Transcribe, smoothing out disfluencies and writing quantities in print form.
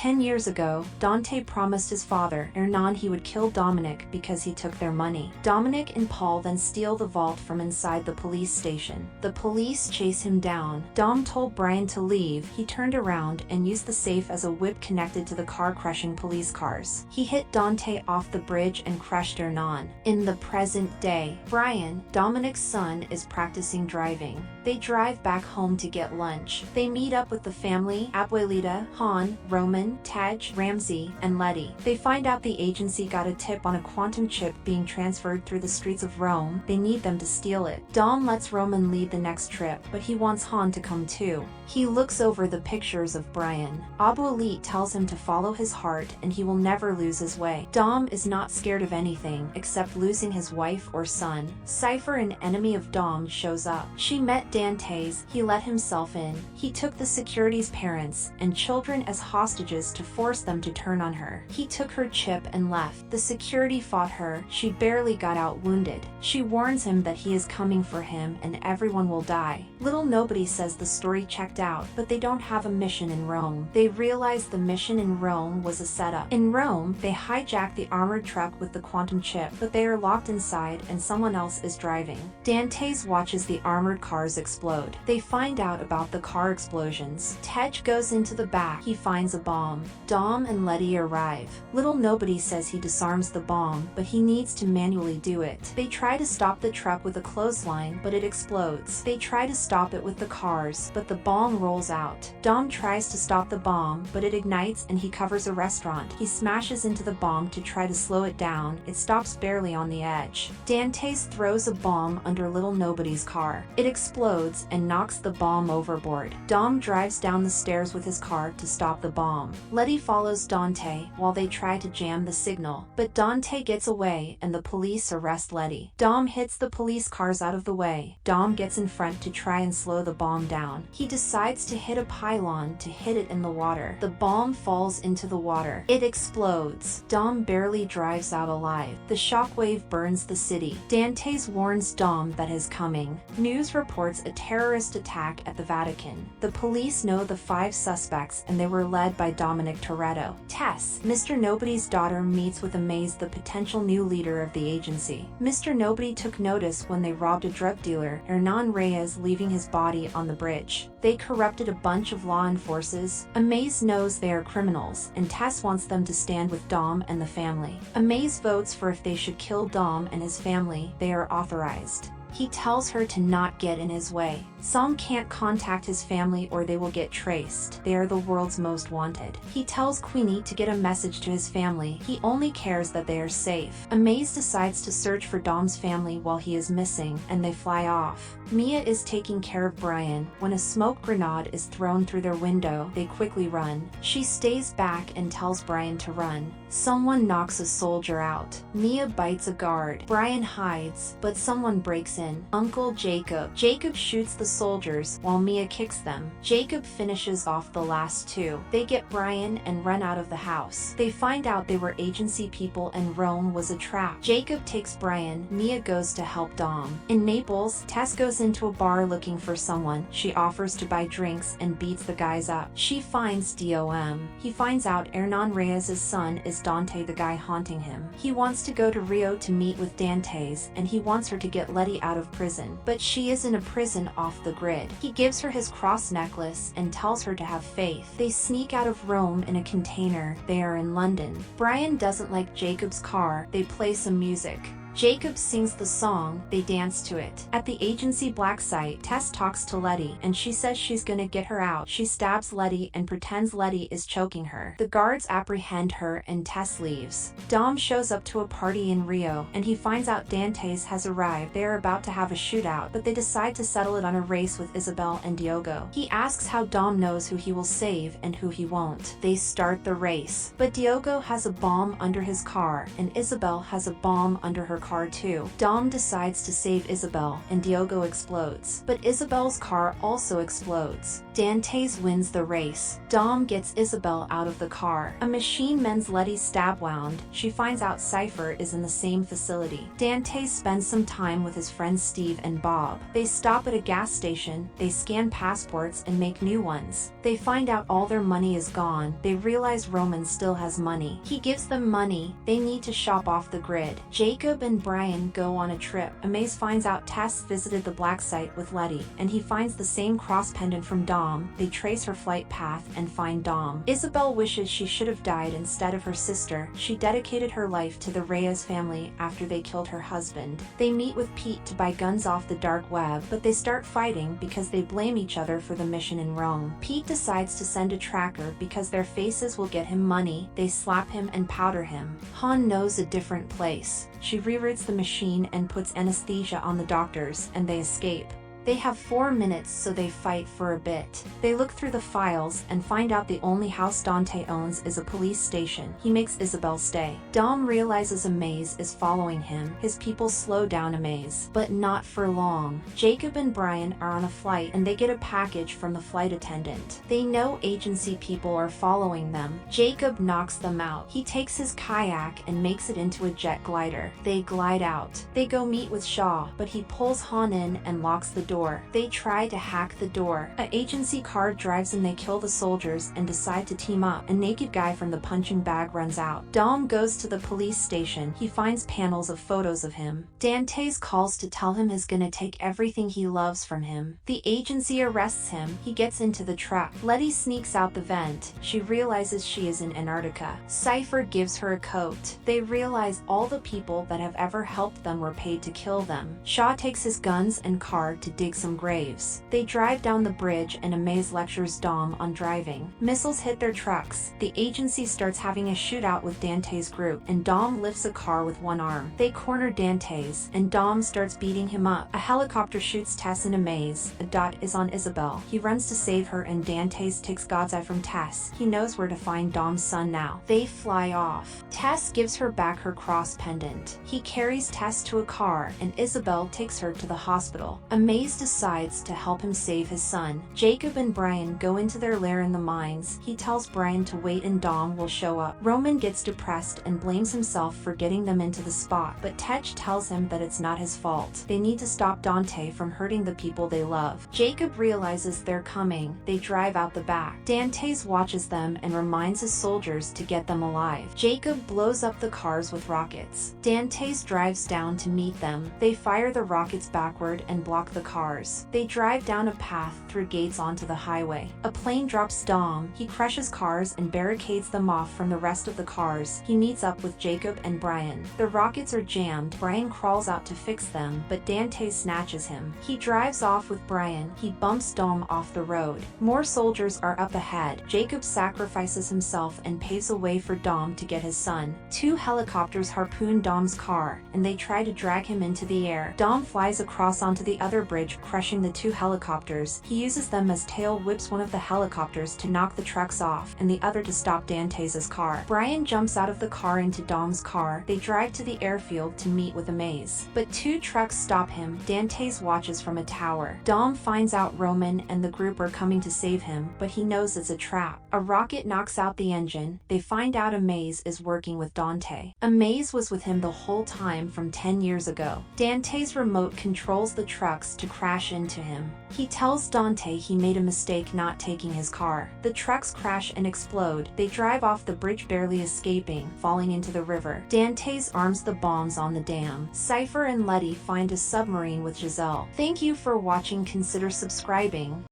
10 years ago, Dante promised his father, Hernan, he would kill Dominic because he took their money. Dominic and Paul then steal the vault from inside the police station. The police chase him down. Dom told Brian to leave. He turned around and used the safe as a whip connected to the car, crushing police cars. He hit Dante off the bridge and crushed Hernan. In the present day, Brian, Dominic's son, is practicing driving. They drive back home to get lunch. They meet up with the family, Abuelita, Han, Roman, Tej, Ramsey, and Letty. They find out the agency got a tip on a quantum chip being transferred through the streets of Rome. They need them to steal it. Dom lets Roman lead the next trip, but he wants Han to come too. He looks over the pictures of Brian. Abuelita tells him to follow his heart and he will never lose his way. Dom is not scared of anything except losing his wife or son. Cypher, an enemy of Dom, shows up. She met Dantes. He let himself in. He took the security's parents and children as hostages to force them to turn on her. He took her chip and left. The security fought her. She barely got out wounded. She warns him that he is coming for him and everyone will die. Little Nobody says the story checked out, but they don't have a mission in Rome. They realize the mission in Rome was a setup. In Rome, they hijack the armored truck with the quantum chip, but they are locked inside and someone else is driving. Dantes watches the armored cars explode. They find out about the car explosions. Tej goes into the back. He finds a bomb. Dom and Letty arrive. Little Nobody says he disarms the bomb, but he needs to manually do it. They try to stop the truck with a clothesline, but it explodes. They try to stop it with the cars, but the bomb rolls out. Dom tries to stop the bomb, but it ignites and he covers a restaurant. He smashes into the bomb to try to slow it down. It stops barely on the edge. Dantes throws a bomb under Little Nobody's car. It explodes and knocks the bomb overboard. Dom drives down the stairs with his car to stop the bomb. Letty follows Dante while they try to jam the signal, but Dante gets away and the police arrest Letty. Dom hits the police cars out of the way. Dom gets in front to try and slow the bomb down. He decides to hit a pylon to hit it in the water. The bomb falls into the water. It explodes. Dom barely drives out alive. The shockwave burns the city. Dantes warns Dom that is coming. News reports a terrorist attack at the Vatican. The police know the 5 suspects and they were led by Dominic Toretto. Tess, Mr. Nobody's daughter, meets with Amaze, the potential new leader of the agency. Mr. Nobody took notice when they robbed a drug dealer, Hernan Reyes, leaving his body on the bridge. They corrupted a bunch of law enforcers. Amaze knows they are criminals, and Tess wants them to stand with Dom and the family. Amaze votes for if they should kill Dom and his family. They are authorized. He tells her to not get in his way. Sam can't contact his family or they will get traced. They are the world's most wanted. He tells Queenie to get a message to his family. He only cares that they are safe. Amaze decides to search for Dom's family while he is missing, and they fly off. Mia is taking care of Brian. When a smoke grenade is thrown through their window, they quickly run. She stays back and tells Brian to run. Someone knocks a soldier out. Mia bites a guard. Brian hides, but someone breaks in. Uncle Jacob. Jacob shoots the soldiers while Mia kicks them. Jacob finishes off the last 2. They get Brian and run out of the house. They find out they were agency people and Rome was a trap. Jacob takes Brian. Mia goes to help Dom. In Naples, Tess goes into a bar looking for someone. She offers to buy drinks and beats the guys up. She finds Dom. He finds out Hernan Reyes' son is Dante, the guy haunting him. He wants to go to Rio to meet with Dantes, and he wants her to get Letty out of prison, but she is in a prison off the grid. He gives her his cross necklace and tells her to have faith. They sneak out of Rome in a container. They are in London. Brian doesn't like Jacob's car. They play some music. Jacob sings the song, they dance to it. At the agency black site, Tess talks to Letty, and she says she's gonna get her out. She stabs Letty and pretends Letty is choking her. The guards apprehend her and Tess leaves. Dom shows up to a party in Rio, and he finds out Dantes has arrived. They are about to have a shootout, but they decide to settle it on a race with Isabel and Diogo. He asks how Dom knows who he will save and who he won't. They start the race, but Diogo has a bomb under his car, and Isabel has a bomb under her car too. Dom decides to save Isabel, and Diogo explodes. But Isabel's car also explodes. Dantes wins the race. Dom gets Isabel out of the car. A machine mends Letty's stab wound. She finds out Cypher is in the same facility. Dantes spends some time with his friends Steve and Bob. They stop at a gas station, they scan passports and make new ones. They find out all their money is gone. They realize Roman still has money. He gives them money. They need to shop off the grid. Jacob and Brian go on a trip. Amaze finds out Tess visited the black site with Letty, and he finds the same cross pendant from Dom. They trace her flight path and find Dom. Isabel wishes she should have died instead of her sister. She dedicated her life to the Reyes family after they killed her husband. They meet with Pete to buy guns off the dark web, but they start fighting because they blame each other for the mission in Rome. Pete decides to send a tracker because their faces will get him money. They slap him and powder him. Han knows a different place. She reroutes the machine and puts anesthesia on the doctors, and they escape. They have 4 minutes, so they fight for a bit. They look through the files and find out the only house Dante owns is a police station. He makes Isabel stay. Dom realizes Amaze is following him. His people slow down Amaze, but not for long. Jacob and Brian are on a flight and they get a package from the flight attendant. They know agency people are following them. Jacob knocks them out. He takes his kayak and makes it into a jet glider. They glide out. They go meet with Shaw, but he pulls Han in and locks the door. They try to hack the door. An agency car drives and they kill the soldiers and decide to team up. A naked guy from the punching bag runs out. Dom goes to the police station. He finds panels of photos of him. Dantes calls to tell him he's gonna take everything he loves from him. The agency arrests him. He gets into the truck. Letty sneaks out the vent. She realizes she is in Antarctica. Cypher gives her a coat. They realize all the people that have ever helped them were paid to kill them. Shaw takes his guns and car to dig some graves. They drive down the bridge and Amaze lectures Dom on driving. Missiles hit their trucks. The agency starts having a shootout with Dante's group, and Dom lifts a car with one arm. They corner Dante's, and Dom starts beating him up. A helicopter shoots Tess and Amaze. A dot is on Isabel. He runs to save her, and Dante's takes God's eye from Tess. He knows where to find Dom's son now. They fly off. Tess gives her back her cross pendant. He carries Tess to a car, and Isabel takes her to the hospital. Amaze decides to help him save his son. Jacob and Brian go into their lair in the mines. He tells Brian to wait and Dom will show up. Roman gets depressed and blames himself for getting them into the spot, but Tech tells him that it's not his fault. They need to stop Dante from hurting the people they love. Jacob realizes they're coming. They drive out the back. Dantes watches them and reminds his soldiers to get them alive. Jacob blows up the cars with rockets. Dantes drives down to meet them. They fire the rockets backward and block the cars. They drive down a path through gates onto the highway. A plane drops Dom. He crushes cars and barricades them off from the rest of the cars. He meets up with Jacob and Brian. The rockets are jammed. Brian crawls out to fix them, but Dante snatches him. He drives off with Brian. He bumps Dom off the road. More soldiers are up ahead. Jacob sacrifices himself and paves a way for Dom to get his son. 2 helicopters harpoon Dom's car, and they try to drag him into the air. Dom flies across onto the other bridge, crushing the 2 helicopters. He uses them as tail whips one of the helicopters to knock the trucks off, and the other to stop Dantes' car. Brian jumps out of the car into Dom's car. They drive to the airfield to meet with Amaze. But 2 trucks stop him. Dantes watches from a tower. Dom finds out Roman and the group are coming to save him, but he knows it's a trap. A rocket knocks out the engine. They find out Amaze is working with Dante. Amaze was with him the whole time from 10 years ago. Dante's remote controls the trucks to crash into him. He tells Dante he made a mistake not taking his car. The trucks crash and explode. They drive off the bridge, barely escaping, falling into the river. Dantes arms the bombs on the dam. Cypher and Letty find a submarine with Giselle. Thank you for watching. Consider subscribing.